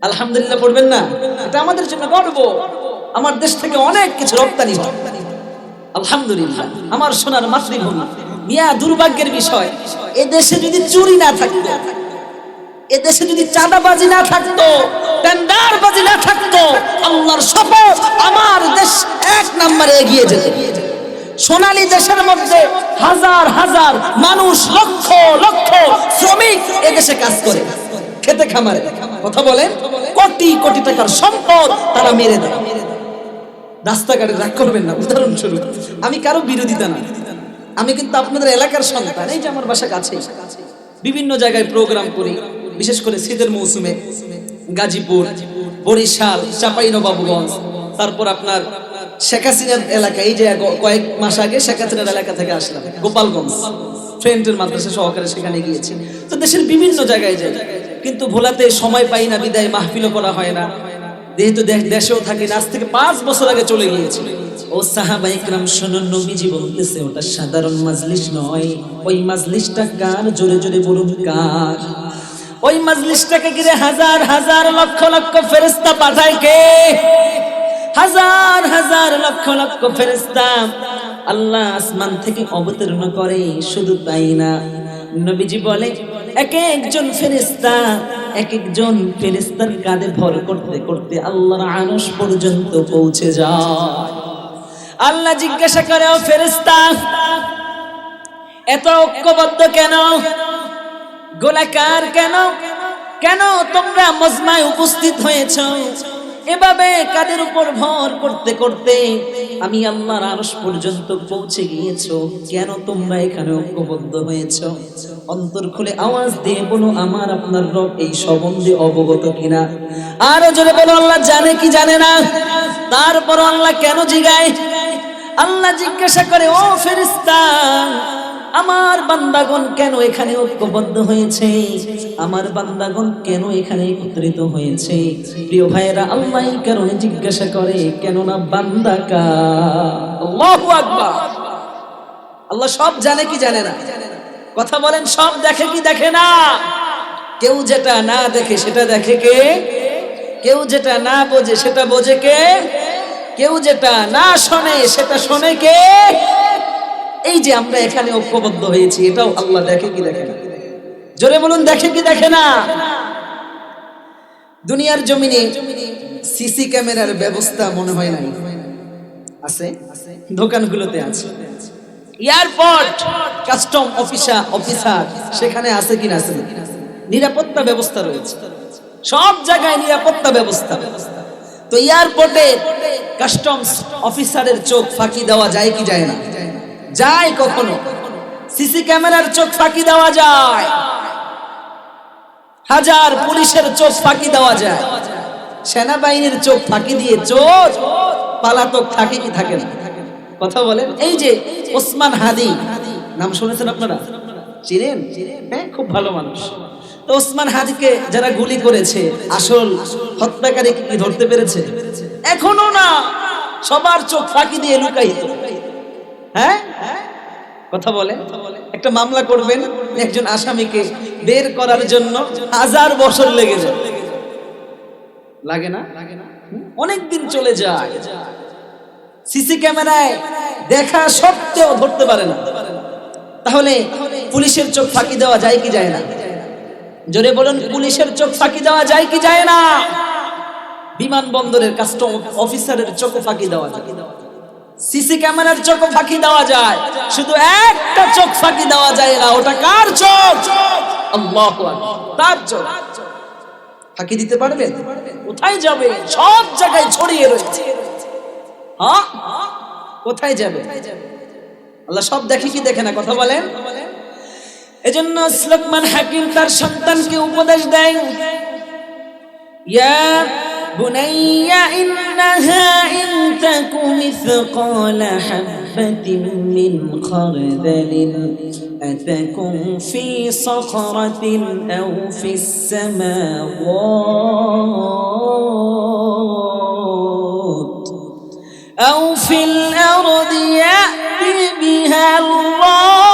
আলহামদুলিল্লাহ পড়বেন না? এটা আমাদের জন্য গর্ব। আমার দেশ থেকে অনেক কিছু রপ্তানি হয়, আলহামদুলিল্লাহ। আমার সোনার মাতৃভূমি। মিয়া, দুর্ভাগ্যের বিষয়, এ দেশে যদি চুরি না থাকতো, এ দেশে যদি চাঁদাবাজি না থাকতো, টেন্ডারবাজি না থাকতো, আল্লাহর শপথ আমার দেশ এক নম্বরে এগিয়ে যেত। সোনালী দেশের মধ্যে হাজার হাজার মানুষ, লক্ষ লক্ষ শ্রমিক এ দেশে কাজ করে, খেতে খামারে। কথা বলেন, কোটি কোটি টাকার সম্পদ তারা মেরে দেয়। রাস্তাঘাটে রাগ করবেন না, উদাহরণস্বরূপ, আমি কারো বিরোধিতা না, আমি কিন্তু আপনাদের এলাকার সন্তান। এই যে আমার বাসা কাছে, বিভিন্ন জায়গায় প্রোগ্রাম করি, বিশেষ করে শীতের মৌসুমে গাজীপুর, বরিশাল, চাঁপাইনবাবগঞ্জ, তারপর আপনার শেখ হাসিনার এলাকা। এই যে কয়েক মাস আগে শেখ হাসিনার এলাকা থেকে আসলাম, গোপালগঞ্জ, ফ্রেন্ডের মাদ্রাসা সহকারে সেখানে গিয়েছি। তো দেশের বিভিন্ন জায়গায় যাই, কিন্তু ভোলাতে সময় পাই না, বিদায় মাহফিলও করা হয় না, যেহেতু দেশেও থাকি না। আজ থেকে 5 বছর আগে চলে গিয়েছি। ও সাহাবা ইকরাম শুনুন, নবীজি বলতেছে ওটা সাধারণ মাজলিস নয়। ওই মাজলিসটা কার? জোরে জোরে বলুন কার? ওই মাজলিসটাকে ঘিরে হাজার হাজার লক্ষ লক্ষ ফেরেশতা পাঠায় কে? হাজার হাজার লক্ষ লক্ষ ফেরেশতা আল্লাহ আসমান থেকে অবতীর্ণ করে। শুধু তাই না, নবীজি বলে এক একজন ফেরেশতা এক একজন ফেরেশতার কাঁধে ভর করতে করতে আল্লাহর আরশ পর্যন্ত পৌঁছে যায়। আল্লাহ জিজ্ঞাসা করে, ও ফেরেশতা, এত ঐক্যবদ্ধ কেন, গোলাকার কেন? কেন তোমরা মজমায় উপস্থিত হয়েছ? এভাবে কাদের উপর ভর করতে করতে আমি আল্লাহর আরশ পর্যন্ত পৌঁছে গিয়েছো, কেন তোমরা এখানে ঐক্যবদ্ধ হয়েছ? অন্তর খুলে আওয়াজ দিয়ে বলো, আমার আপনার রব এই সম্বন্ধে অবগত কিনা? আরো জোরে বলো, আল্লাহ জানে কি জানে না? তারপর আল্লাহ কেন জিগায়? আল্লাহ জিজ্ঞাসা করে, ও ফেরেশতা, আমার বান্দাগণ কেন এখানে ঐক্যবদ্ধ হয়েছে? আমার বান্দাগণ কেন এখানে একত্রিত হয়েছে? প্রিয় ভাইয়েরা, আল্লাহ এই কারণে জিজ্ঞাসা করে, কেননা বান্দা কার? আল্লাহু আকবার। আল্লাহ সব জানে কি জানে না? কথা বলেন, সব দেখে কি দেখে না? কেউ যেটা না দেখে সেটা দেখে কে? কেউ যেটা না বোঝে সেটা বোঝে কে? কেউ যেটা না শোনে সেটা শোনে কে? এই যে আমরা এখানে ঐক্যবদ্ধ হয়েছি, এটাও আল্লাহ দেখে কি দেখে না? জোরে বলুন, দেখে কি দেখে না? দুনিয়ার জমিনে সিসি ক্যামেরার ব্যবস্থা মনে হয় নাই, আছে? দোকানগুলোতে আছে। এয়ারপোর্ট কাস্টম অফিসার সেখানে আছে কিনা? আছে। নিরাপত্তা ব্যবস্থা রয়েছে, সব জায়গায় নিরাপত্তা ব্যবস্থা। তো এয়ারপোর্টে কাস্টমস অফিসারের চোখ ফাঁকি দেওয়া যায় কি যায় না? যায়। কখনো সিসি ক্যামেরার চোখ ফাঁকি দেওয়া যায়, হাজার পুলিশের চোখ ফাঁকি দেওয়া যায়, সেনাবাহিনীর চোখ ফাঁকি দিয়ে চোর পালাতক থাকে কি থাকে না? কথা বলেন। এই যে ওসমান হাদি, নাম শুনেছেন আপনারা? চিনেন? হ্যাঁ, খুব ভালো মানুষ। তো ওসমান হাদিকে যারা গুলি করেছে, আসল হত্যাকারী কি ধরতে পেরেছে? এখনো না, সবার চোখ ফাঁকি দিয়ে লুকায়িত। হ্যাঁ, কথা বলে। একটা মামলা করবেন, একজন আসামিকে বের করার জন্য 1000 বছর লেগে যায়, লাগে না? অনেক দিন চলে যায়। সিসি ক্যামেরায় দেখা সত্ত্বেও ধরতে পারে না। তাহলে পুলিশের চোখ ফাঁকি দেওয়া যায় কি যায় না? জোরে বলুন, পুলিশের চোখ ফাঁকি দেওয়া যায় কি যায় না? বিমানবন্দরের কাস্টম অফিসারের চোখ ফাঁকি দেওয়া যায়, সিসি ক্যামেরার চোখ ফাঁকি দেওয়া যায়, শুধু একটা চোখ ফাঁকি দেওয়া যায় না। ওটা কার চোখ? আল্লাহু আকবার, তার চোখ। ফাঁকি দিতে পারবেন? কোথায় যাবে? সব জায়গায় ছড়িয়ে রয়েছে। হ্যাঁ, কোথায় যাবে? আল্লাহ সব দেখে কি দেখে না? কথা বলেন। এজন্য লোকমান হাকিম তার সন্তানকে উপদেশ দেন, ইয়া বুনাইয়া ইন্নাহা ইন তাকু মিসকালা হাববাতিন মিন খারদালিন আতাকুম ফি সাখরাতিন আও ফিস সামাওয়াত আও ফিল আরদি ইয়াতি বিহা আল্লাহ।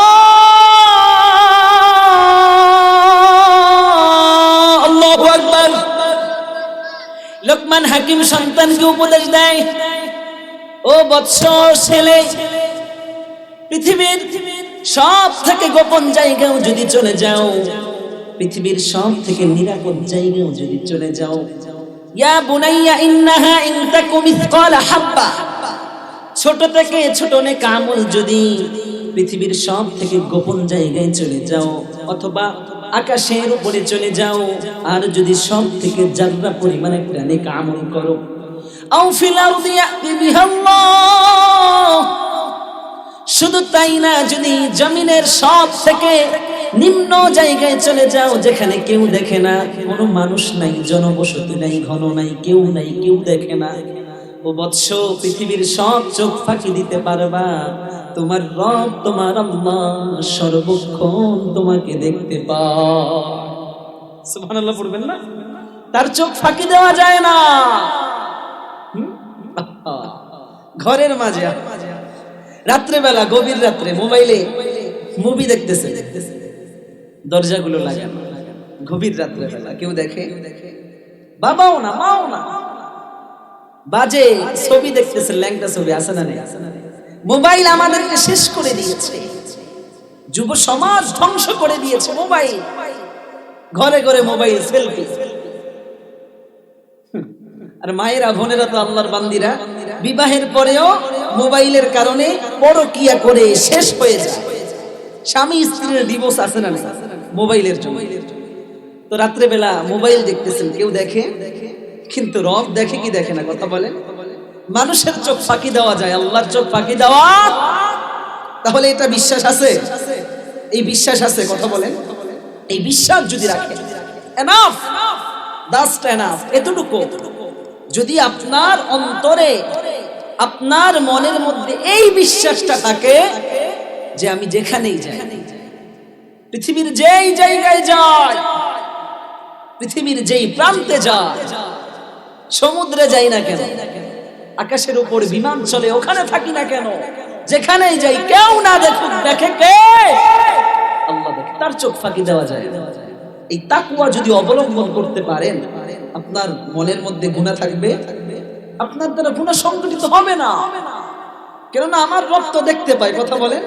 লোকমান হাকিম সন্তানকে উপদেশ দেয়, ও বৎস ছেলে, পৃথিবীর সব থেকে গোপন জায়গাও যদি চলে যাও, পৃথিবীর সব থেকে নিরাপদ জায়গাও যদি চলে যাও, ইয়া বুনাইয়া ইন্নাহা ইন তাকু মিসকালা হাব্বা, ছোট থেকে ছোট নেক আমল যদি পৃথিবীর সব থেকে গোপন জায়গায় চলে যাও, অথবা আকাশের উপরে চলে যাও, আর যদি সব থেকে জাররা পরিমাণে নেক আমল করো, আও ফিল আরদি ইয়াতি বিহাল্লাহ, শুধু তাই না, যদি জমিনের সব থেকে নিম্ন জায়গায় চলে যাও, যেখানে কেউ দেখে না, কোনো মানুষ নাই, জনবসতি নাই, ঘন নাই, কেউ নাই, কেউ দেখে না, ও বৎস, পৃথিবীর সব চোখ ফাঁকি দিতে পারবা, তোমার রব, তোমার আল্লাহ সর্বক্ষণ তোমাকে দেখতে পায়। সুবহানাল্লাহ পড়বেন না? তার চোখ ফাঁকি দেওয়া যায় না। ঘরের মাঝে রাত্রেবেলা, গভীর রাত্রে মোবাইলে মুভি দেখতেছে, দরজাগুলো লাগানো, গভীর রাত্রেবেলা কেউ দেখে? বাবাও না, মাও না, বাজে ছবি দেখতেছে, ল্যাংটা ছবি আছে না নেই? মোবাইল আমাদেরকে শেষ করে দিয়েছে, যুব সমাজ ধ্বংস করে দিয়েছে মোবাইল। ঘরে ঘরে মোবাইল, সেলফি। আর মায়েরা, বোনেরা তো আল্লাহর বান্দিরা, বিবাহের পরেও মোবাইলের কারণে পরকিয়া করে শেষ হয়ে যায়। স্বামী স্ত্রীর ডিভোর্স আছে না নেই? মোবাইলের জন্য। তো রাত্রেবেলা মোবাইল দেখতেছেন, কেউ দেখে? কিন্তু রব দেখে কি দেখে না? কথা বলেন। মানুষের চোখ ফাঁকি দেওয়া যায়, আল্লাহর চোখ ফাঁকি দেওয়া? তাহলে এটা বিশ্বাস আছে? এই বিশ্বাস আছে? কথা বলেন। এই বিশ্বাস যদি রাখে, এনাফ, জাস্ট এনাফ, এতটুকু। যদি আপনার অন্তরে, আপনার মনের মধ্যে এই বিশ্বাসটা থাকে যে আমি যেখানেই যাই, পৃথিবীর যেই জায়গায় যাই, পৃথিবীর যেই প্রান্তে যাই, সমুদ্রে যাই না কেন, আকাশের উপর বিমান চলে ওখানে থাকি না কেন, যেখানেই যাই, কেউ না দেখুক, দেখে কে? আল্লাহ দেখে। তার চোখ ফাঁকি দেওয়া যায়। এই তাকওয়া যদি অবলম্বন করতে পারেন, আপনার মনের মধ্যে গুনাহ থাকবে, আপনার দ্বারা গুনাহ সংগঠিত হবে না। কেননা আমার রব তো দেখতে পায়। কথা বলেন।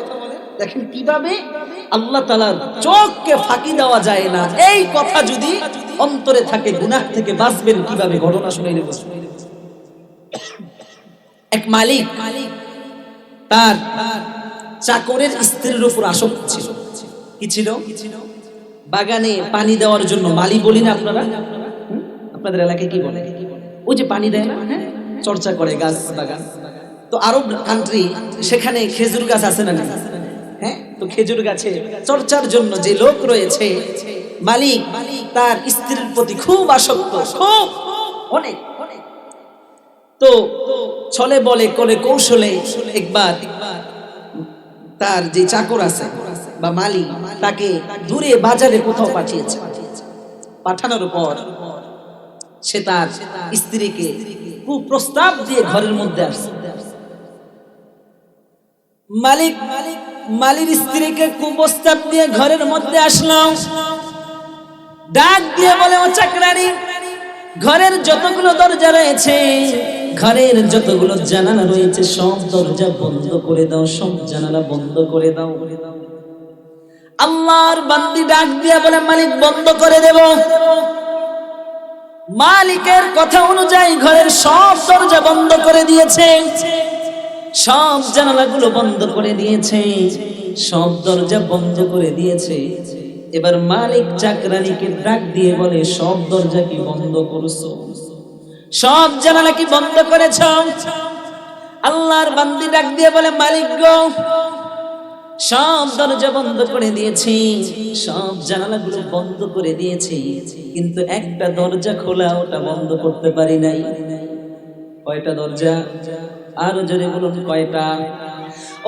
দেখেন কিভাবে আল্লাহ তাআলার চোখকে ফাঁকি দেওয়া যায় না, এই কথা যদি অন্তরে থাকে, গুনাহ থেকে বাঁচবেন কিভাবে? ঘটনা শুনে নেব। এক মালিক তার চাকরের স্ত্রীর উপর আসক্ত ছিল। কি ছিল? বাগানে পানি দেওয়ার জন্য, মালি বলি না আপনারা? আপনাদের এলাকায় কি বলে? ওই যে পানি দেয় না, হ্যাঁ, চর্চা করে গাছ বাগান। তো আরব কান্ট্রি, সেখানে খেজুর গাছ আছে না? হ্যাঁ, তো খেজুর গাছে চর্চার জন্য যে লোক রয়েছে, মালিক তার স্ত্রীর প্রতি খুব আসক্ত, খুব, অনেক। তো ছলে বলে করে কৌশলে একবার তার যে চাকর আছে বা মালিক, তাকে দূরে বাজারে কোথাও পাঠিয়েছে। পাঠানোর পর সে তার স্ত্রীকে কুপ্রস্তাব দিয়ে ঘরের মধ্যে আসছে। মালির স্ত্রীকে কুপ্রস্তাব দিয়ে ঘরের মধ্যে আসলাম, ডাক দিয়ে বলে, ও চাকরানী, ঘরের যতগুলো দরজা রয়েছে, ঘরের যতগুলো জানালা রয়েছে, সব দরজা বন্ধ করে দাও, সব জানালা বন্ধ করে দাও। আল্লাহর বান্দি ডাক দিয়ে বলে, মালিক, বন্ধ করে দেব। মালিকের কথা অনুযায়ী ঘরের সব দরজা বন্ধ করে দিয়েছে, সব জানালাগুলো বন্ধ করে দিয়েছে, সব দরজা বন্ধ করে দিয়েছে। এবার মালিক চাকরানীকে ডাক দিয়ে বলে, সব দরজা কি বন্ধ করছো? সব জানালা কি বন্ধ করেছ? আল্লাহর বান্দি ডাক দিয়ে বলে, মালিক গো, সব দরজা বন্ধ করে দিয়েছি, সব জানালাগুলো বন্ধ করে দিয়েছি, কিন্তু একটা দরজা খোলা, ওটা বন্ধ করতে পারি নাই। কয়টা দরজা? আরো জোরে বলুন, কয়টা?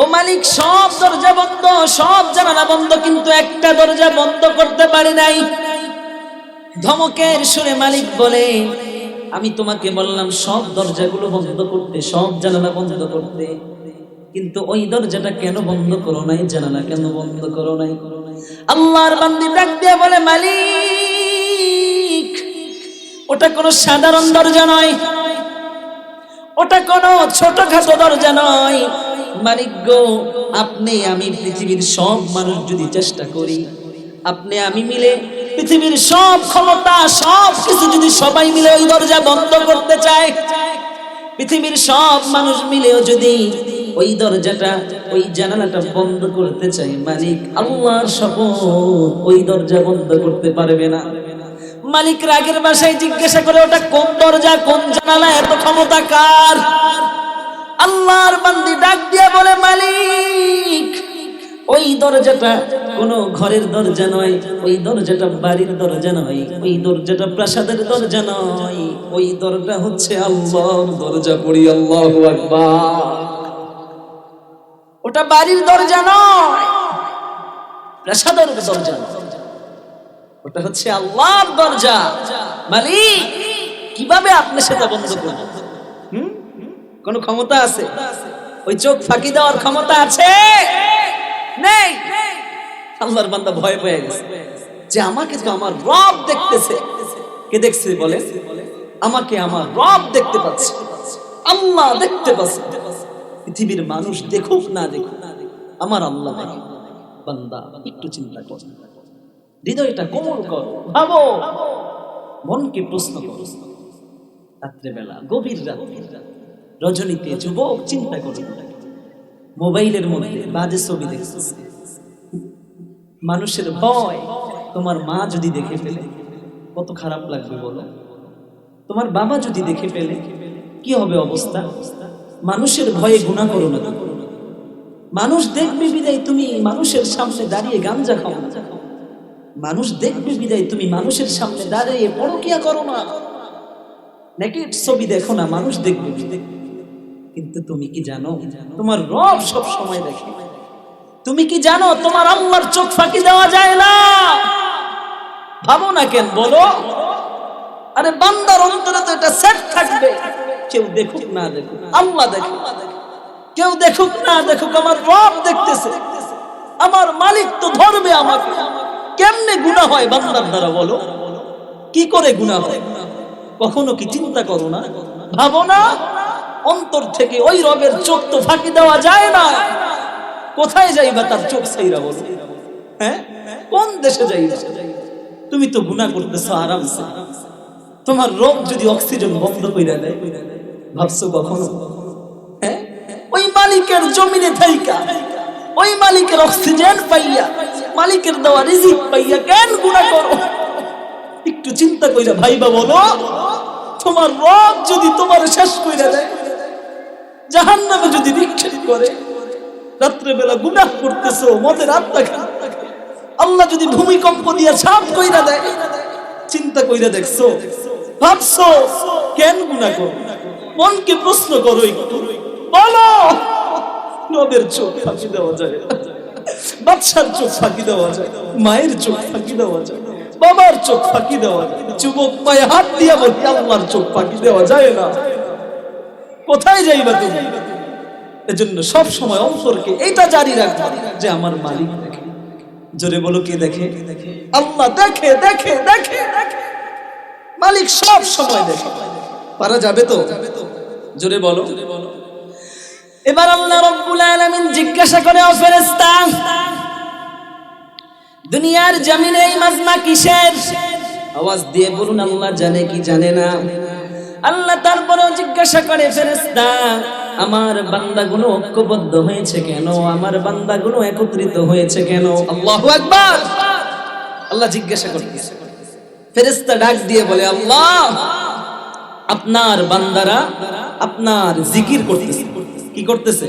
ও মালিক, সব দরজা বন্ধ, সব জানালা বন্ধ, কিন্তু একটা দরজা বন্ধ করতে পারি নাই। ধমকের সুরে মালিক বলে, আমি তোমাকে বললাম সব দরজাগুলো বন্ধ করতে, সব জানালা বন্ধ করতে, কিন্তু ওই দরজাটা কেন বন্ধ করো নাই? জানালা কেন বন্ধ করো নাই? আল্লাহর বান্দি ডাক দিয়ে বলে, মালিক, ওটা কোনো সাধারণ দরজা নয়, ওটা কোনো ছোটখাটো দরজা নয়। মালিক গো, আপনি আমি পৃথিবীর সব মানুষ যদি চেষ্টা করি, আপনি আমি মিলে পৃথিবীর সব ক্ষমতা সব কিছু যদি সবাই মিলে ওই দরজা বন্ধ করতে চায়, পৃথিবীর সব মানুষ মিলেও যদি ওই দরজাটা ওই জানালাটা বন্ধ করতে চায়, মালিক আল্লাহর শপথ ওই দরজা বন্ধ করতে পারবে না। মালিক রাগের ভাষায় জিজ্ঞাসা করে, ওটা কোন দরজা, কোন জানালা, এত ক্ষমতা কার? আল্লাহর বান্দি ডাক দিয়ে বলে, মালিক ওই দরজাটা কোন ঘরের দরজা নয়, ওই দরজাটা বাড়ির দরজা নয়, ওই দরজাটা প্রাসাদের দরজা নয়, ওই দরজা হচ্ছে আল্লাহর দরজা। পড়ি আল্লাহু আকবার। ওটা বাড়ির দরজা নয়, প্রাসাদের দরজা নয়, ওটা হচ্ছে আল্লাহর দরজা। মালিক কিভাবে আপনি সেটা বন্ধ করবেন? কোন ক্ষমতা আছে? ওই চোখ ফাঁকি দেওয়ার ক্ষমতা আছে? নেই। আল্লাহর বান্দা ভয় পেয়ে গেছে যে আমাকে তো আমার রব দেখতেছে। কে দেখছে বলে? আমাকে আমার রব দেখতে পাচ্ছে, আল্লাহ দেখতে পাচ্ছে। পৃথিবীর মানুষ দেখুক না দেখুক, আমার আল্লাহ দেখে। বান্দা একটু চিন্তা কর, হৃদয়টা কোমল করো, ভাবো, মনকে প্রশ্ন করো। রাত্রেবেলা, গভীর রাত্রে, রজনীতে যুবক চিন্তা করো, মোবাইলের মধ্যে বাজে ছবি দেখছিস, মানুষের ভয়। তোমার মা যদি দেখে ফেলে কত খারাপ লাগবে বলো? তোমার বাবা যদি দেখে ফেলে কি হবে অবস্থা? মানুষের ভয়ে গুনাহ করো না। মানুষ দেখবে বিদায় তুমি মানুষের সামনে দাঁড়িয়ে গাঞ্জা খাও না। মানুষ দেখবে বিদায় তুমি মানুষের সামনে দাঁড়িয়ে পরকিয়া করো না। নেকেট ছবি দেখো না, মানুষ দেখবে বিদায়। কিন্তু তুমি কি জানো তোমার রব সব সময় দেখে? তুমি কি জানো তোমার আল্লাহর চোখ ফাঁকি দেওয়া যায় না? ভাবো না কেন বলো? আরে বান্দার অন্তরে তো এটা সেট থাকবে, কেউ দেখুক না দেখুক আল্লাহ দেখে, কেউ দেখুক না দেখুক আমার রব দেখতেছে, আমার মালিক তো ধরবে আমাকে। কেমনে গুনাহ হয় বান্দার দ্বারা বলো? কি করে গুনাহ হয়? কখনো কি চিন্তা করো না, ভাবো না? অন্তর থেকে ওই রবের চোখ তো ফাঁকি দেওয়া যায় না। কোথায় যাইবা তার চোখ ছাইরা বলো? হ্যাঁ, কোন দেশে যাইবা? তুমি তো গুনাহ করতেছো আরামসে। তোমার রব যদি অক্সিজেন বন্ধ কইরা দেয়, ভাবছো কখনো? হ্যাঁ, ওই মালিকের জমিনে থাইকা, ওই মালিকের অক্সিজেন পাইয়া, মালিকের দেওয়া রিজিক পাইয়া কেন গুনাহ করো? একটু চিন্তা কইরা ভাইবা বলো। তোমার রব যদি তোমার শেষ কইরা দেয়, জাহান্নামে যদি নিক্ষেপ করে, রাত্রে বেলা গুনাহ করতেছো, মদের আত্মা খারাপ, আল্লাহ যদি ভূমিকম্প দিয়া ছাপ কইরা দেয়, চিন্তা কইরা দেখছো, ভাবছো কেন গুনাহ করো? মনকে প্রশ্ন করো, একটু বলো। রবের চোখ ফাঁকি দেওয়া যায়, বাদশার চোখ ফাঁকি দেওয়া যায়, মায়ের চোখ ফাঁকি দেওয়া যায়, বাবার চোখ ফাঁকি দেওয়া যায়। যুবক পায়ে হাত দিয়া বলি আল্লাহর চোখ ফাঁকি দেওয়া যায় না। কোথায় যাইবা তুমি? এজন্য সব সময় অন্তরকে এটা জারি রাখবা যে আমার মালিক দেখে। জোরে বলো, কে দেখে? আল্লাহ দেখে, দেখে, দেখে, দেখে। মালিক সব সময় দেখে। পারা যাবে তো? জোরে বলো। এবার আল্লাহ রাব্বুল আলামিন জিজ্ঞাসা করে, ও ফেরেশতা, দুনিয়ার জমিনে এই মাজমা কিসের? আওয়াজ দিয়ে বলুন, আল্লাহ জানে কি জানে না? আল্লাহ তারপরেও জিজ্ঞাসা করে, ফেরেশতা, আমার বান্দাগুলো ঐক্যবদ্ধ হয়েছে কেন? আমার বান্দাগুলো একত্রিত হয়েছে কেন? আল্লাহু আকবার। আল্লাহ জিজ্ঞাসা করতেছে। ফেরেশতা ডাক দিয়ে বলে, আল্লাহ, আপনার বান্দারা আপনার জিকির করতেছে। কি করতেছে?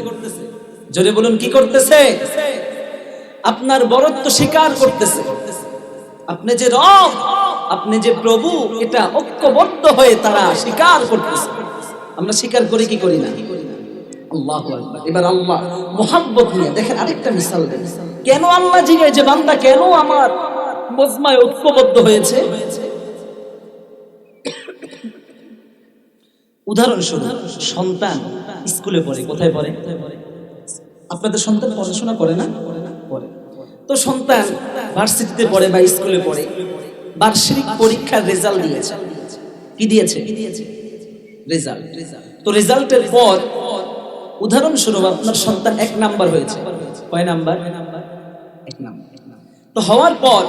জোরে বলুন, কি করতেছে? আপনার বরত্ব স্বীকার করতেছে। আপনি যে রব, আপনি যে প্রভু, এটা ঐক্যবদ্ধ হয়ে তারা স্বীকার করতেছে। আমরা স্বীকার করি কি করি না? আল্লাহু আকবার। এবার আল্লাহ মুহাব্বত নিয়ে দেখেন আরেকটা মিসাল দেন। কেন আল্লাহ জিজ্ঞাসা যে বান্দা কেন আমার মজমায় ঐক্যবদ্ধ হয়েছে? উদাহরণস্বরূপ, সন্তান স্কুলে পড়ে। কোথায় পড়ে? আপনাদের সন্তান পড়াশোনা করে না? পড়ে। তো সন্তান ভার্সিটিতে পড়ে বা স্কুলে পড়ে, বার্ষিক পরীক্ষার রেজাল্ট দিয়েছে। কি দিয়েছে? রেজাল্ট। তো রেজাল্টের পর উদাহরণস্বরূপ আপনার সন্তান 1 নাম্বার হয়েছে। কয় নাম্বার? 1 নাম্বার। তো হওয়ার পর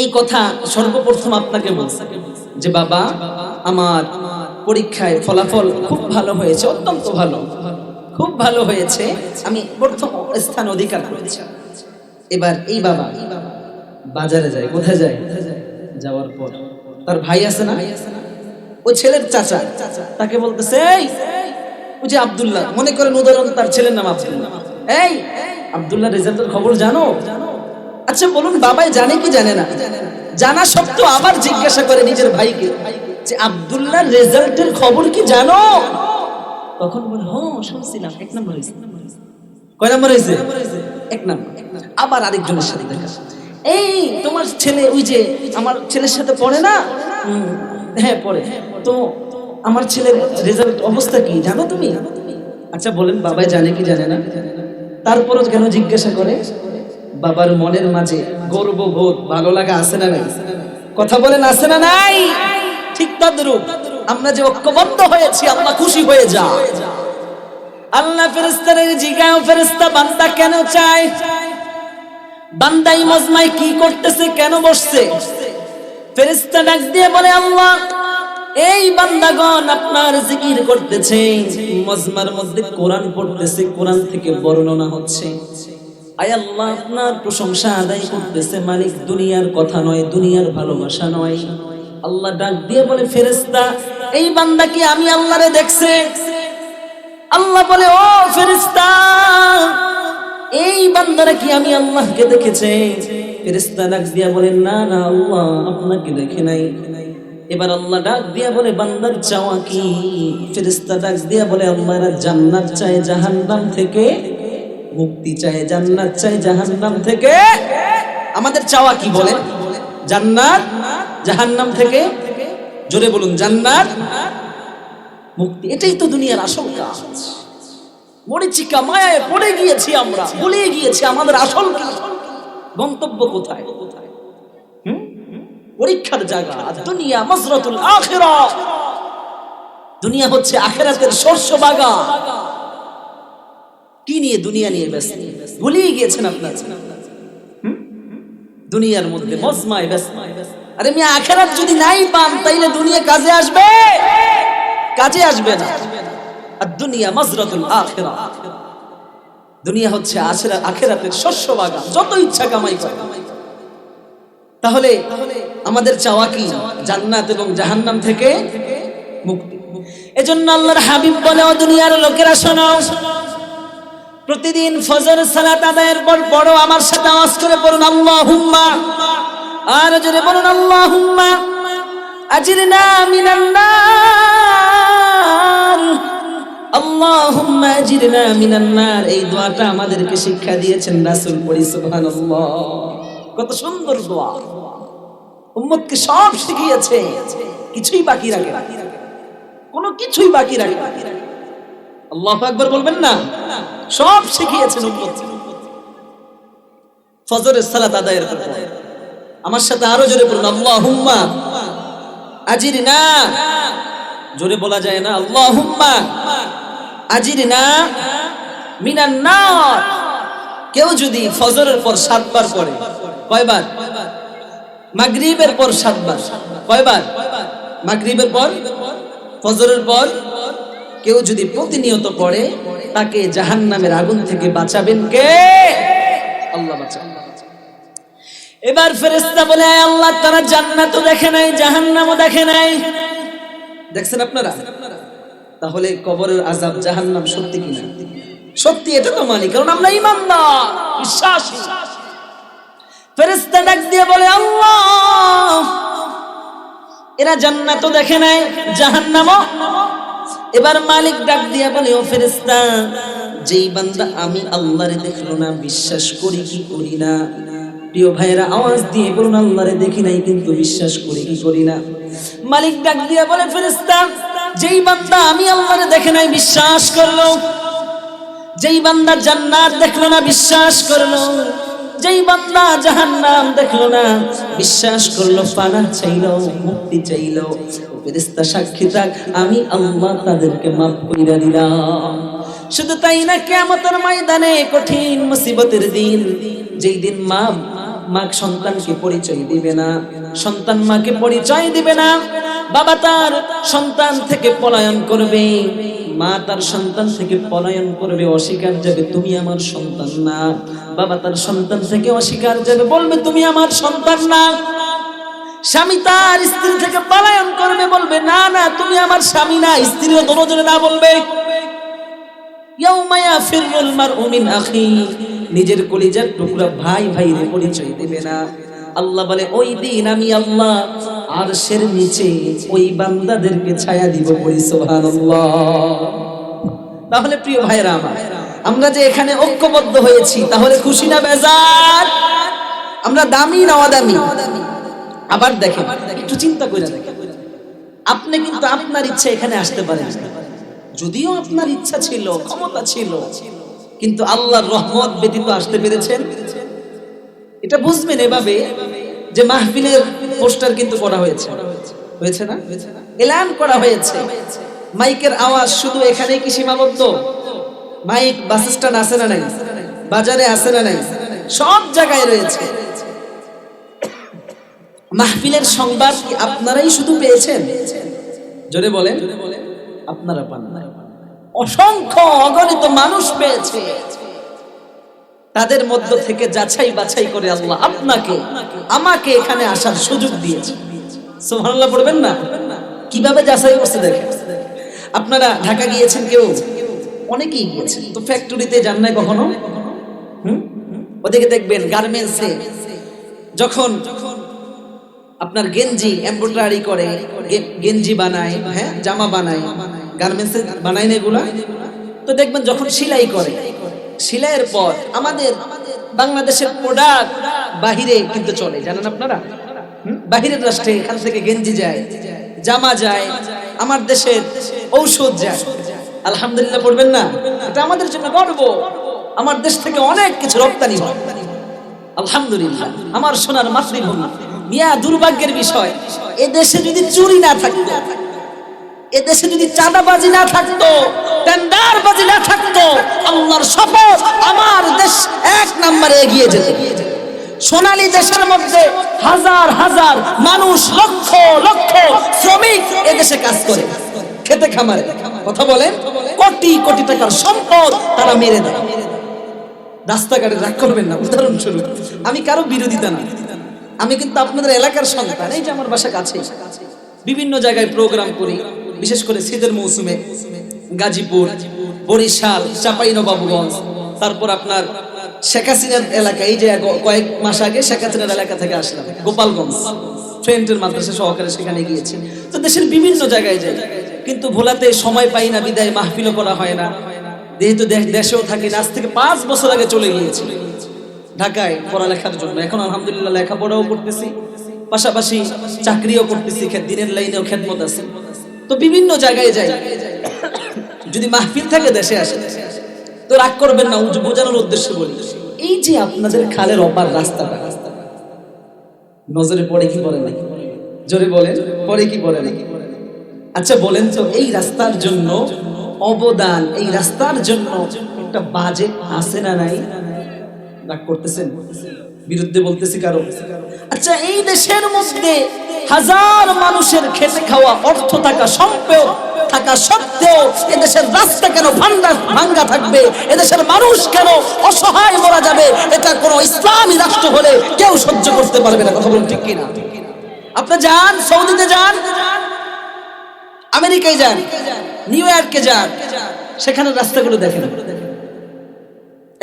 এই কথা সর্বপ্রথম আপনাকে বলছে যে বাবা আমার পরীক্ষায় ফলাফল খুব ভালো হয়েছে, অত্যন্ত ভালো, খুব ভালো হয়েছে, আমি প্রথম স্থান অধিকার করেছি। এবার এই বাবা বাজারে যায়। কোথায় যায়? যাওয়ার পর তার ভাই আছে না, ওই ছেলের চাচা, তাকে বলতেছে এই ওই যে আব্দুল্লাহ, মনে করেন উদাহরণ তার ছেলের নাম আব্দুল্লাহ, এই আব্দুল্লাহ রেজাল্টের খবর জানো? আচ্ছা বলুন বাবাই জানে কি জানে না? জানা সত্ত্বেও আবার জিজ্ঞাসা করে নিজের ভাইকে যে আব্দুল্লাহ রেজাল্টের খবর কি জানো? তখন বলে হ্যাঁ শুনছিলাম, 1 নাম্বার হয়েছে। কয় নাম্বার হয়েছে? 1 নাম্বার। আবার আরেকজনের সাথে দেখা, এই তোমার ছেলে ওই যে আমার ছেলের সাথে পড়ে না? হ্যাঁ পড়ে। তো আমার ছেলের রেজাল্ট অবস্থা কি জানো তুমি? আচ্ছা বলেন বাবাই জানে কি জানে না? তারপরও কেন জিজ্ঞাসা করে? বাবার মনের মাঝে গর্ববোধ, ভালো লাগা আছে না নাই? কথা বলেন আছে না নাই? ঠিক তদ্রূপ আমরা যে ঐক্যবদ্ধ হয়েছি, আল্লাহ খুশি হয়ে যায়। আল্লাহ ফেরেশতাদের জিজ্ঞাসা, ফেরেশতা বান্দা কেন চায়? বান্দাই মজমায় কি করতেছে, কেন বসছে? ফেরেশতা ডাক দিয়ে বলে আল্লাহ এই বান্দাগণ আপনার জিকির করতেছে, মজমার মধ্যে কোরআন পড়তেছে, কোরআন থেকে বর্ণনা হচ্ছে, আয় আল্লাহ আপনার প্রশংসা আদায় করতেছে। মালিক দুনিয়ার কথা নয়, দুনিয়ার ভালোবাসা নয়। আল্লাহ ডাক দিয়ে বলে ফেরেশতা এই বান্দা কি আমি আল্লাহরে দেখছে? আল্লাহ বলে ও ফেরেশতা এই বান্দারা কি আমি আল্লাহকে দেখেছে? ফেরেশতা ডাক দিয়া বলে না না আল্লাহ আপনাকে দেখে নাই। এবার আল্লাহ ডাক দিয়া বলে বান্দার চাওয়া কি? ফেরেশতা ডাক দিয়া বলে আল্লাহরা জান্নাত চায়, জাহান্নাম থেকে মুক্তি চায়, জান্নাত চায়, জাহান্নাম থেকে। আমাদের চাওয়া কি বলেন? জান্নাত, জাহান্নাম থেকে। জোরে বলুন জান্নাত, মুক্তি। এটাই তো দুনিয়ার আসল কাজ। মরিচিকা মায়ায় পড়ে গিয়েছি আমরা, ভুলে গিয়েছি আমাদের আসল কাজ, গন্তব্য কোথায়? পরীক্ষার জায়গা। দুনিয়া মাজরাতুল আখিরাহ, দুনিয়া হচ্ছে আখিরাতের শস্য বাগান। কি নিয়ে? দুনিয়া নিয়ে ব্যস্ত, ভুলিয়ে গিয়েছেন আপনারা। দুনিয়ার মধ্যে মজমায় ব্যস্ত। আরে মিয়া আখিরাত যদি নাই পান তাইলে দুনিয়া কাজে আসবে? কাজে আসবে না। আর দুনিয়া মাজরাতুল আখিরাহ, দুনিয়া হচ্ছে আখিরাতের শস্য বাগান, যত ইচ্ছা কামাই করে। তাহলে আমাদের চাওয়া কি? জান্নাত এবং জাহান্নাম থেকে মুক্তি। এজন্য আল্লাহর হাবিব বলে ও দুনিয়ার লোকেরা শোনো, প্রতিদিন ফজর সালাত আদায়ের পর পড়ো, আমার সাথে আওয়াজ করে পড়ুন আল্লাহুম্মা, আর জোরে বলুন আল্লাহুম্মা আজিরনা মিনান নার, আল্লাহুম্মা আজিরনা মিনান নার। এই দোয়াটা আমাদেরকে শিক্ষা দিয়েছেন রাসূল। পড়ি সুবহানাল্লাহ। কত সুন্দর দোয়া, উম্মতকে সব শিখিয়েছে, কিছুই বাকি রাখে না, কোনো কিছুই বাকি রাখে না। আল্লাহু আকবার বলবেন না? সব শিখিয়েছেন উম্মত। ফজরের সালাত আদায়ের পর আমার সাথে আরো জোরে বলুন আল্লাহুম্মা আজিরনা। জোরে বলা যায় না? আল্লাহুম্মা আজিরনা মিনান নার। কেউ যদি ফজরের পর 7 বার পড়ে, কয়বার? মাগরিবের পর 7 বার। কয়বার? মাগরিবের পর, ফজরের পর। কেউ যদি প্রতিনিয়ত পড়ে তাকে জাহান্নামের আগুন থেকে বাঁচাবেন কে? আল্লাহ বাঁচাবেন। এবার ফেরেশতা বলে আল্লাহ তারা জান্নাতও দেখে নাই, জাহান্নামও দেখে নাই। দেখছেন আপনারা? তাহলে কবরের আযাব, জাহান্নাম সত্যি কিনা? সত্যি, এটা তো মানি, কারণ আমরা ঈমানদার, বিশ্বাসী। ফেরেশতা ডাক দিয়ে বলে আল্লাহ এরা জান্নাতও দেখে নাই, জাহান্নামও। এবার মালিক ডাক দিয়া বলে ও ফেরেশতা যেই বান্দা আমি আল্লাহরে দেখলো না, বিশ্বাস করি কি করি না? প্রিয় ভাইরা আওয়াজ দিয়ে বলুন আল্লাহরে দেখি নাই কিন্তু বিশ্বাস করি কি করি না? মালিক ডাক দিয়া বলে ফেরেশতা যেই বান্দা আমি আল্লাহরে দেখে নাই, বিশ্বাস করলো, যেই বান্দা জান্নাত দেখলো না, বিশ্বাস করলো, যেই বান্দা জাহান্নাম দেখলো না, বিশ্বাস করলো, পানাহ চাইলো, মুক্তি চাইলো, ফেরেশতা সাক্ষী থাক, আমি আল্লাহ তাদেরকে মাফ কইরা দিলাম। শুধু তাই না, কিয়ামতের ময়দানে কঠিন মুসিবতের দিন, যেই দিন মা সন্তানকে পরিচয় দিবে না, সন্তান মাকে পরিচয় দিবে না, বাবা তার সন্তান থেকে পলায়ন করবে, মা তার সন্তান থেকে পলায়ন করবে, অস্বীকার যাবে, তুমি আমার সন্তান না। বাবা তার সন্তান থেকে অস্বীকার যাবে, বলবে তুমি আমার সন্তান না। স্বামী তার স্ত্রী থেকে পলায়ন করবে, বলবে না না তুমি আমার স্বামী না। স্ত্রীও দুজনে না বলবে। ইয়াউমা ইয়াফিরুল মারউ মিন আখি, নিজের কলিজার টুকরা ভাই ভাইরে পরিচয় দেবে না। আল্লাহ বলে ওই দিন আমি আল্লাহ আরশের নিচে ওই বান্দাদেরকে ছায়া দিব, বলি সুবহানাল্লাহ। তাহলে প্রিয় ভাইরা আমার, আমরা যে এখানে ঐক্যবদ্ধ হয়েছি, তাহলে খুশি না বেজার? আমরা দামি না অদামি? আবার দেখেন, একটু চিন্তা করে দেখেন, আপনি কিন্তু আপনার ইচ্ছা এখানে আসতে পারেন, যদিও আপনার ইচ্ছা ছিল, ক্ষমতা ছিল, কিন্তু আল্লাহর রহমত ব্যতীত আসতে পেরেছেন। এটা বুঝবেন এভাবে যে মাহফিলের পোস্টার কিন্তু করা হয়েছে, হয়েছে না? এলান করা হয়েছে। মাইকের আওয়াজ শুধু এখানেই কি সীমাবদ্ধ? মাইক বাস স্ট্যান্ড আছে না নাই? বাজারে আছে না নাই? সব জায়গায় রয়েছে। মাহফিলের সংবাদ কি আপনারাই শুধু পেয়েছেন? জোরে বলেন। আপনারা পান না, অসংখ্য অগণিত মানুষ পেয়েছে। তাদের মধ্য থেকে যাচাই বাছাই করে আল্লাহ আপনাকে আমাকে এখানে আসার সুযোগ দিয়েছে। সুবহানাল্লাহ পড়বেন না? কিভাবে যাচাই করছে দেখেন। আপনারা ঢাকা গিয়েছেন, কেউ অনেকেই গিয়েছেন, তো ফ্যাক্টরিতে যান নাই কখনো? ওদিকে দেখবেন গার্মেন্টসে যখন আপনার গেঞ্জি এমব্রয়ডারি করে, গেঞ্জি বানায়, হ্যাঁ জামা বানায়, গার্মেন্টসে বানায় না এগুলা, তো দেখবেন যখন সেলাই করে, সেলাইয়ের পর আমাদের বাংলাদেশের প্রোডাক্ট বাহিরে কিন্তু চলে, জানেন আপনারা? বাহিরের রাষ্ট্রে এখান থেকে গেঞ্জি যায়, জামা যায়, আমার দেশের ঔষধ যায়। আলহামদুলিল্লাহ পড়বেন না? এটা আমাদের জন্য গর্ব। আমার দেশ থেকে অনেক কিছু রপ্তানি হয়, আলহামদুলিল্লাহ। আমার সোনার মাতৃভূমি। মিয়া দুর্ভাগ্যের বিষয়, এ দেশে যদি চুরি না থাকতো, এ দেশে যদি চাঁদাবাজি না থাকতো, টেন্ডারবাজি না থাকতো, আল্লাহর শপথ আমার দেশ এক নম্বরে এগিয়ে যেত। সোনালী দেশের মধ্যে হাজার হাজার মানুষ, লক্ষ লক্ষ শ্রমিক এ দেশে কাজ করে, খেতে খামারে, কথা বলেন, কোটি কোটি টাকার সম্পদ তারা মেরে দেয়। রাস্তাঘাটে রাগ করবেন না, উদাহরণস্বরূপ, আমি কারো বিরোধিতা না, আমি কিন্তু আপনাদের এলাকার সন্তান। এই যে আমার বাসা কাছে, বিভিন্ন জায়গায় প্রোগ্রাম করি, বিশেষ করে শীতের মৌসুমে গাজীপুর, বরিশাল, চাঁপাইনবাবগঞ্জ, তারপর আপনার শেখ হাসিনার এলাকা। এই যে কয়েক মাস আগে শেখ হাসিনার এলাকা থেকে আসলাম, গোপালগঞ্জ, ফ্রেন্ডের মাদ্রাসা সহকারে সেখানে গিয়েছি। তো দেশের বিভিন্ন জায়গায় যাই, কিন্তু ভোলাতে সময় পাই না, বিদায় মাহফিলও করা হয় না। যেহেতু দেশেও থাকি, আজ থেকে 5 বছর আগে চলে গিয়েছি ঢাকায় পড়ালেখার জন্য। এখন আলহামদুলিল্লাহ লেখাপড়াও করতেছি, পাশাপাশি চাকরিও করতেছি, দিনের লাইনেও খেদমত আছে। তো বিভিন্ন জায়গায় যাই, যদি মাহফিল থাকে দেশে আসে, তো রাগ করবেন না, বোঝানোর উদ্দেশ্যে বলি, এই যে আপনাদের খালের অপার রাস্তাটা নজরে পড়ে কি পড়ে না? জোরে বলেন, পড়ে কি পড়ে না? আচ্ছা বলেন তো, এই রাস্তার জন্য অবদান, এই রাস্তার জন্য একটা বাজেট আছে না নাই? রাগ করতেছেন? বিরুদ্ধে বলতেছি কারো? আচ্ছা, এই দেশের মধ্যে হাজার মানুষের খেতে খাওয়া অর্থ থাকা, সম্পদ থাকা সত্ত্বেও এদেশের রাস্তা কেন ভাঙ্গা থাকবে? এদেশের মানুষ কেন অসহায় মারা যাবে? এটা কোনো ইসলামী রাষ্ট্র হলে কেউ সহ্য করতে পারবে না। কথা বলুন ঠিক কিনা? আপনি যান, সৌদিতে যান, আমেরিকায় যান, নিউ ইয়র্কে যান, সেখানে রাস্তাগুলো দেখেন।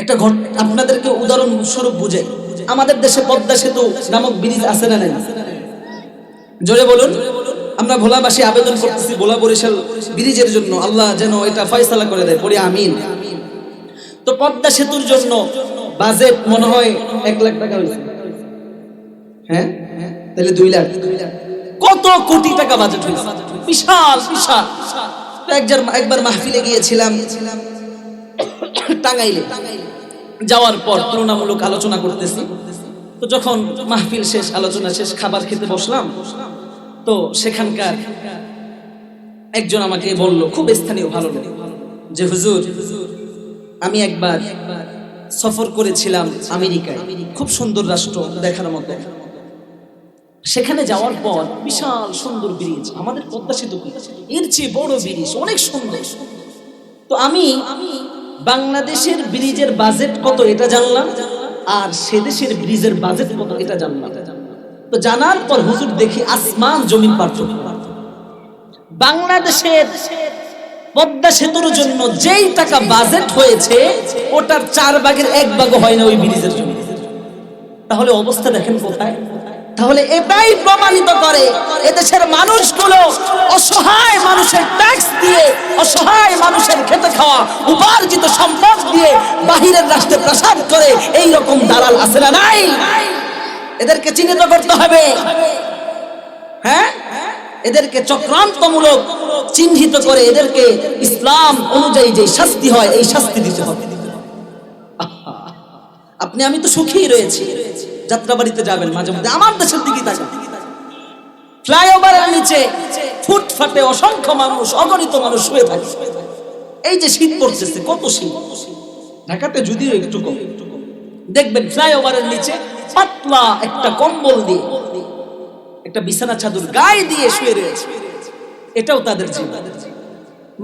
একটা আপনাদেরকে উদাহরণ স্বরূপ বুঝে, আমাদের দেশে পদ্মা সেতু নামক ব্রিজ আছে না নাই? জোরে বলুন। আমরা ভোলাবাসী আবেদন করতেছি ভোলা বরিশাল ব্রিজের জন্য, আল্লাহ যেন এটা ফয়সালা করে দেয়, পড়ি আমিন। তো পদ্মা সেতুর জন্য বাজেট মনে হয় 1 লাখ টাকা হয়েছে, হ্যাঁ তাহলে 2 লাখ, কত কোটি টাকা বাজেট হয়েছে, বিশাল বিশাল। একবার মাহফিলে গিয়েছিলাম টাঙ্গাইলে, যাওয়ার পর তুলনামূলক আলোচনা করতেছি। তো যখন মাহফিল শেষ, আলোচনা শেষ, খাবার খেতে বসলাম, তো সেখানকার একজন আমাকে বলল, খুব স্থানীয় ভালো লোক, যে হুজুর, আমি একবার সফর করেছিলাম আমেরিকায়, খুব সুন্দর রাষ্ট্র, দেখার মতো। সেখানে যাওয়ার পর বিশাল সুন্দর ব্রিজ, আমাদের পদ্মা সেতু এর চেয়ে বড় ব্রিজ, অনেক সুন্দর। তো আমি বাংলাদেশের ব্রিজের বাজেট কত এটা জানলাম, আর সে দেশের ব্রিজের বাজেট কত এটা জানলাম। তো জানার পর হুজুর দেখি আসমান জমিন পার্থক্য। বাংলাদেশের পদ্মা সেতুর জন্য যেই টাকা বাজেট হয়েছে, ওটার 4 ভাগের 1 ভাগও হয় না ওই ব্রিজের জন্য। তাহলে অবস্থা দেখেন কোথায়। তাহলে এটাই প্রমাণিত করে এদেশের মানুষগুলো অসহায় মানুষের ট্যাক্স দিয়ে, অসহায় মানুষের খেতে খাওয়া উপার্জিত সম্পদ দিয়ে বাহিরের রাষ্ট্রে প্রসাদ করে। এই রকম দালাল আছে না নাই? এদেরকে চিহ্নিত করতে হবে। হ্যাঁ, এদেরকে চক্রান্তমূলক চিহ্নিত করে এদেরকে ইসলাম অনুযায়ী যে শাস্তি হয়, এই শাস্তি দিতে হবে। আপনি আমি তো সুখী রয়েছি, যাত্রাবাড়িতে যাবেন মাঝে মধ্যে, আমার দেশের দিকে তাকান, ফ্লাইওভারের নিচে ফুটফাটে অসংখ্য মানুষ, অগণিত মানুষ শুয়ে থাকে। এই যে শীত পড়তেছে, কত শীত, ঢাকাতে যদিও একটু কম, দেখবেন ফ্লাইওভারের নিচে পাতলা একটা কম্বল দিয়ে, একটা বিছানা চাদর গায়ে দিয়ে শুয়ে রয়েছে। এটাও তাদের জীবন।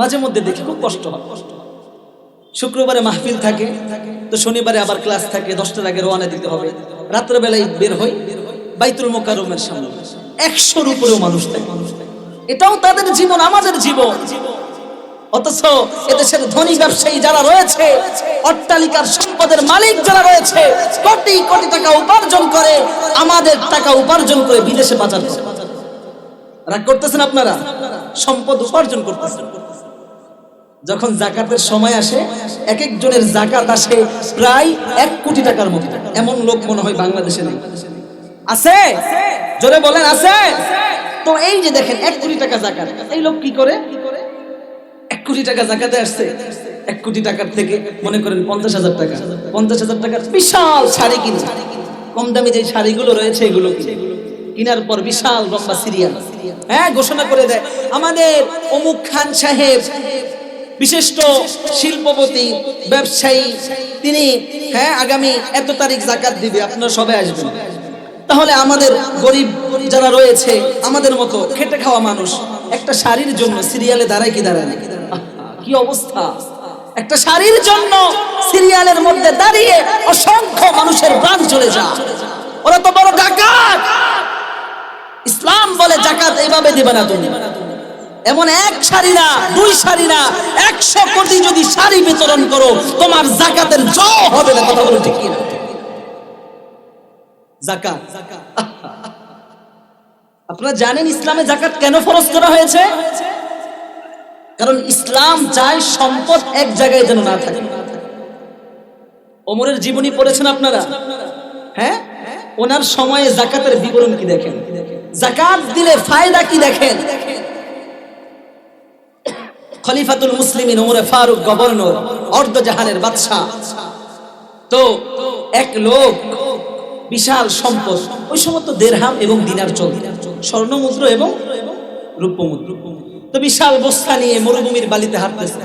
মাঝে মধ্যে দেখি খুব কষ্ট হয়। শুক্রবারে মাহফিল থাকে, তো শনিবারে আবার ক্লাস থাকে, 10টার আগে রওনা দিতে হবে। রাত্রেবেলায় বের হই বাইতুল মোকাররমের সামনে, 100-র উপরেও মানুষ থাকে। এটাও তাদের জীবন, আমাদের জীবন। অথচ এদেশের ধনী ব্যবসায়ী যারা রয়েছে, অট্টালিকার সম্পদের মালিক যারা রয়েছে, কোটি কোটি টাকা উপার্জন করে, আমাদের টাকা উপার্জন করে বিদেশে পাচার করে। রাগ করতেছেন আপনারা? সম্পদ উপার্জন করতেছেন। যখন জাকাতের সময় আসে, এক একজনের জাকাত আসে প্রায় 1 কোটি টাকার মতো। এমন লোক মনে হয় বাংলাদেশে নেই। আছে? জোরে বলেন, আছে? তো এই যে দেখেন 1 কোটি টাকা জাকাত, এই লোক কি করে? 1 কোটি টাকা জাকাতে আসছে, 1 কোটি টাকার থেকে মনে করেন 50,000 টাকা, 50,000 টাকার বিশাল শাড়ি কিনে, কম দামি যে শাড়িগুলো রয়েছে এগুলো কিনার পর বিশাল লম্বা সিরিয়াল, হ্যাঁ, ঘোষণা করে দেয়, আমাদের অমুক খান সাহেব বিশিষ্ট শিল্পপতি ব্যবসায়ী, তিনি হ্যাঁ আগামী এত তারিখ জাকাত দিবে, আপনারা সবাই আসবেন। তাহলে আমাদের গরিব যারা রয়েছে, আমাদের মতো খেটে খাওয়া মানুষ, একটা শাড়ির জন্য সিরিয়ালে দাঁড়ায় কি দাঁড়ায় না? কি অবস্থা! একটা শাড়ির জন্য সিরিয়ালের মধ্যে দাঁড়িয়ে অসংখ্য মানুষের প্রাণ চলে যায়। ওরা তো বড় ডাকাত। ইসলাম বলে জাকাত এইভাবে দিবে না তুমি। এমন 1 শাড়ি না, 2 শাড়ি না, 100 কোটি যদি শাড়ি বিতরণ করো, তোমার জাকাতের জ হবে না। কথা বলো ঠিক কিনা? জাকাত, আপনারা জানেন ইসলামে জাকাত কেন ফরজ করা হয়েছে? কারণ ইসলাম চায় সম্পদ এক জায়গায় যেন না থাকে। ওমরের জীবনী পড়েছেন আপনারা? হ্যাঁ, ওনার সময়ে জাকাতের বিবরণ কি দেখেন, জাকাত দিলে ফায়দা কি দেখেন। খলিফাতুল মুসলিমিন ওমর ফারুক, গভর্নর, অর্ধজাহানের বাদশা। তো এক লোক বিশাল সম্পদ, ওই সময় তো দিরহাম এবং দিনার চলত, স্বর্ণ মুদ্র এবং রূপ্য মুদ্র। তো বিশাল বস্তা নিয়ে মরুভূমির বালিতে হাঁটতেছে,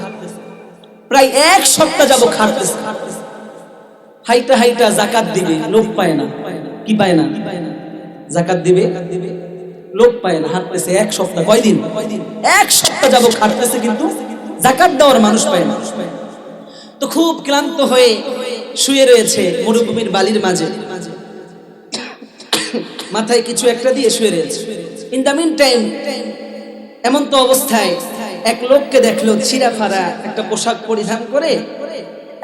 প্রায় 1 সপ্তাহ যাবত হাঁটতেছে। হাইটা হাইটা জাকাত দিবে, লোক পায় না। কি পায় না? জাকাত দিবে, লোক পায় না। হাঁটতেছে 1 সপ্তাহ। কয়দিন? 1 সপ্তাহ যাবত হাঁটতেছে, কিন্তু জাকাত দেওয়ার মানুষ পায় না। তো খুব ক্লান্ত হয়ে শুয়ে রয়েছে মরুভূমির বালির মাঝে, মাথায় কিছু একটা দিয়ে শুয়ে রয়েছে। ইন দ্য মিন টাইম, এমন তো অবস্থায় এক লোককে দেখলো, ছিঁড়া ফাড়া একটা পোশাক পরিধান করে,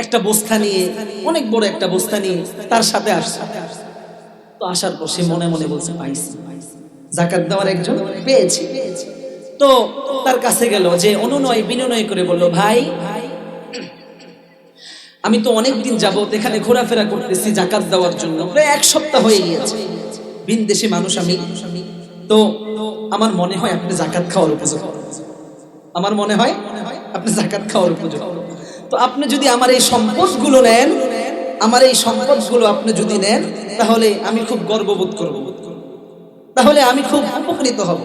একটা বস্তা নিয়ে, অনেক বড় একটা বস্তা নিয়ে তার সাথে আসছে। তো আসার পর সে মনে মনে বলছে, পাইছি, জাকাত দেওয়ার একজন পেয়েছি। তো তার কাছে গেল, যে অনুনয় বিনয় করে বলল, ভাই, আমি তো অনেকদিন যাবত এখানে ঘোরাফেরা করতেছি জাকাত দেওয়ার জন্য, প্রায় 1 সপ্তাহ হয়ে গিয়েছে, ভিনদেশী মানুষ আমি, তো আমার মনে হয় আপনি জাকাত খাওয়ার উপযোগ, আমার মনে হয় আপনি জাকাত খাওয়ার উপযোগ। তো আপনি যদি আমার এই সম্পদগুলো নেন, আমার এই সম্পদগুলো আপনি যদি নেন তাহলে আমি খুব গর্ববোধ করব, তাহলে আমি খুব উপকৃত হব।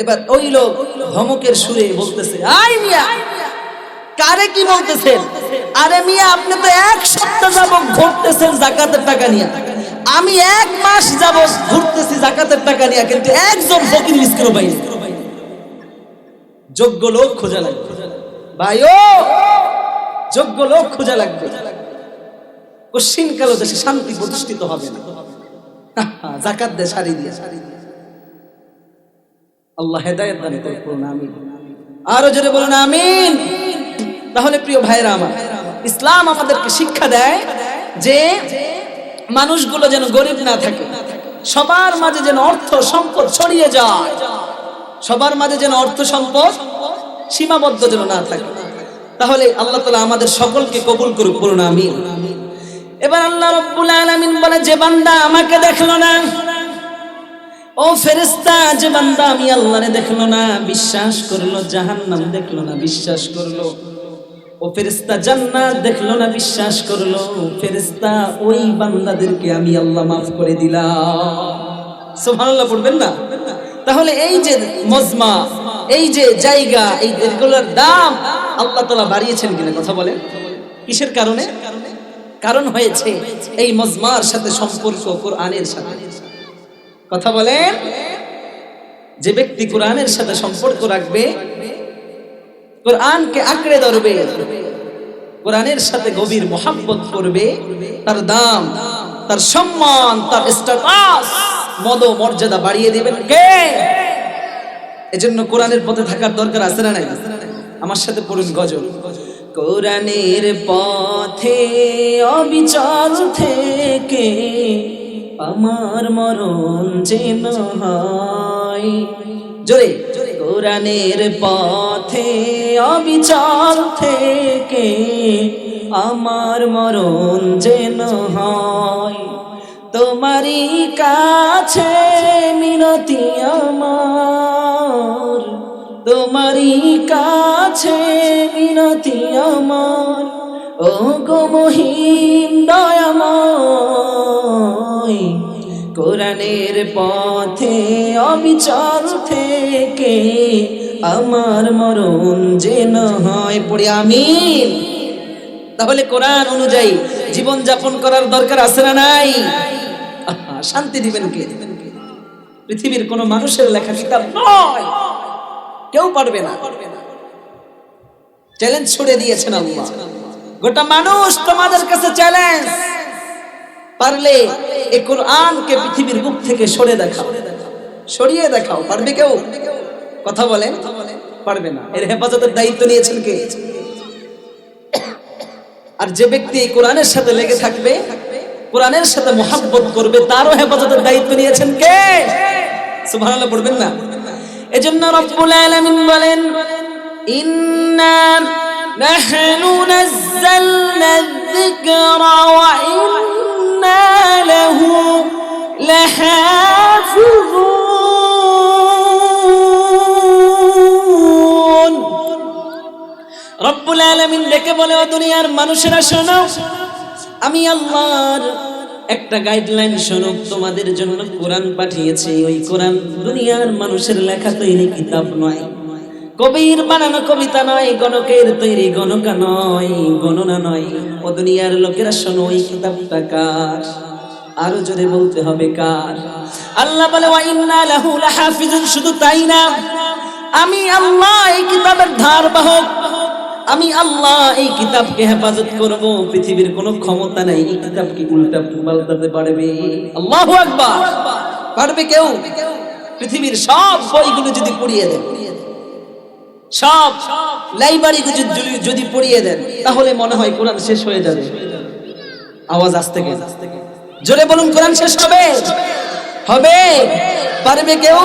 এবার ওই লোক ধমকের সুরে বলতেছে, আই মিয়া, কারে কি বলতেছেন? আরে মিয়া, আপনি তো এক সপ্তাহ যাবত ঘুরতেছেন জাকাতের টাকা নিয়ে, আমি 1 মাস যাবত ঘুরতেছি জাকাতের টাকা নিয়ে, কিন্তু একজন ফকির মিসকিন পাই না। যোগ্য লোক খোঁজা লাগবে ভাইও, যোগ্য লোক খোঁজা লাগবে। কশিন কালো দেশে শান্তি প্রতিষ্ঠিত হবে না। জাকাত দে সারি দিয়ে। আল্লাহ হেদায়েত দান করুন, আমিন। আরো জোরে বলুন আমিন। তাহলে প্রিয় ভাইরা আমার, ইসলাম আমাদেরকে শিক্ষা দেয় যে মানুষগুলো যেন গরিব না থাকে, সবার মাঝে যেন অর্থ সম্পদ ছড়িয়ে যায়, সবার মাঝে যেন অর্থ সম্পদ সীমাবদ্ধ যেন না থাকে। তাহলে আল্লাহ তাআলা আমাদের সকলকে কবুল করুক, বলুন আমিন। এবার আল্লাহ রাব্বুল আলামিন বলে, যে বান্দা আমাকে দেখলো না, ও ফেরেশতা, যে বান্দা আমি আল্লাহরে দেখলো না, বিশ্বাস করলো, জাহান্নাম দেখলো না, বিশ্বাস করলো। ও ফেরেশতা জান্নাত দেখলো না, বিশ্বাস করলো। ফেরেশতা, ওই বান্দাদেরকে আমি আল্লাহ মাফ করে দিলাম। সুবহানাল্লাহ পড়বেন না? তাহলে এই যে মজমা, এই যে জায়গা, এই এগুলোর দাম আল্লাহ তাআলা বাড়িয়েছেন কিনা কথা বলেন? কিসের কারণে? কারণ হয়েছে এই মজমার সাথে সম্পর্ক কোরআনের সাথে। কথা বলেন, যে ব্যক্তি কোরআনের সাথে সম্পর্ক রাখবে, কোরআনকে আঁকড়ে ধরবে, কোরআনের সাথে গভীর মোহাব্বত করবে, তার দাম, তার সম্মান, তার স্ট্যাটাস, মর্যাদা বাড়িয়ে দিবেন কে? এজন্য কোরআনের পথে থাকার দরকার আছে না নাই? আমার সাথে পড়ুন গজল। কোরআনের পথে অবিচল থেকে আমার মরণ যেন হয়। জোরে, কোরআনের পথে অবিচল থেকে আমার মরণ যেন হয়। তোমারই কাছে মিনতি আমার, তোমারই কাছে মিনতি আমার, ও গো মহিম দয়াময়। কোরআনের পথে অবিচল থেকে আমার মরণ যেন হয়। পড়ি আমিন। তাহলে কোরআন অনুযায়ী জীবন যাপন করার দরকার আছে না নাই? শান্তি দিবেন কে? পৃথিবীর কোন মানুষের লেখা কিতাব নয়, কেউ পারবে না। চ্যালেঞ্জ ছুড়ে দিয়েছেন আল্লাহ। গোটা মানুষ তোমাদের কাছে চ্যালেঞ্জ, পারলে এই কোরআনকে পৃথিবীর বুক থেকে সরিয়ে দেখাও। পারবে কেউ? কথা বলেন, পারবে না। এর হেফাজতের দায়িত্ব নিয়েছেন কে? আর যে ব্যক্তি এই কোরআনের সাথে লেগে থাকবে, কোরআনের সাথে মোহাব্বত করবে, তারও হেফাজতের দায়িত্ব নিয়েছেন কে? সুবহানাল্লাহ পড়বেন না? এজন্য রব্বুল আলামিন বলেন, ইন্না নাহনু নাযালনা যিকরা ওয়া ইন্না লাহু লাহাফিজুন। রব্বুল আলামিন ডেকে বলে, ও দুনিয়ার মানুষেরা শোনো, আমি আল্লাহর একটা গাইডলাইন স্বরূপ তোমাদের জন্য কোরআন পাঠিয়েছি। ওই কোরআন দুনিয়ার মানুষের লেখা তৈরি কিতাব নয়, কবির বানানো কবিতা নয়, গণকের তৈরি গণকা নয়, গণনা নয়। ও দুনিয়ার লোকেরা শোনো, ওই কিতাবটা কার? আরো জোরে বলতে হবে কার? আল্লাহ বলে, ওয়া ইন্না লাহু লাহাফিজুন। শুধু তাই না, আমি আল্লাহ এই কিতাবের ধারবাহক, আমি আল্লাহ এই কিতাবকে হেফাজত করব। পৃথিবীর কোনো ক্ষমতা নাই এই কিতাবকে উল্টা পাল্টাতে পারবে। আল্লাহু আকবার। পারবে কেউ? পৃথিবীর সব বইগুলো যদি পড়িয়ে দেন, সব লাইব্রেরি যদি পড়িয়ে দেন, তাহলে মনে হয় কোরআন শেষ হয়ে যাবে। আওয়াজ আসতে গেছে, জোরে বলুন, কোরআন শেষ হবে? পারবে কেউ?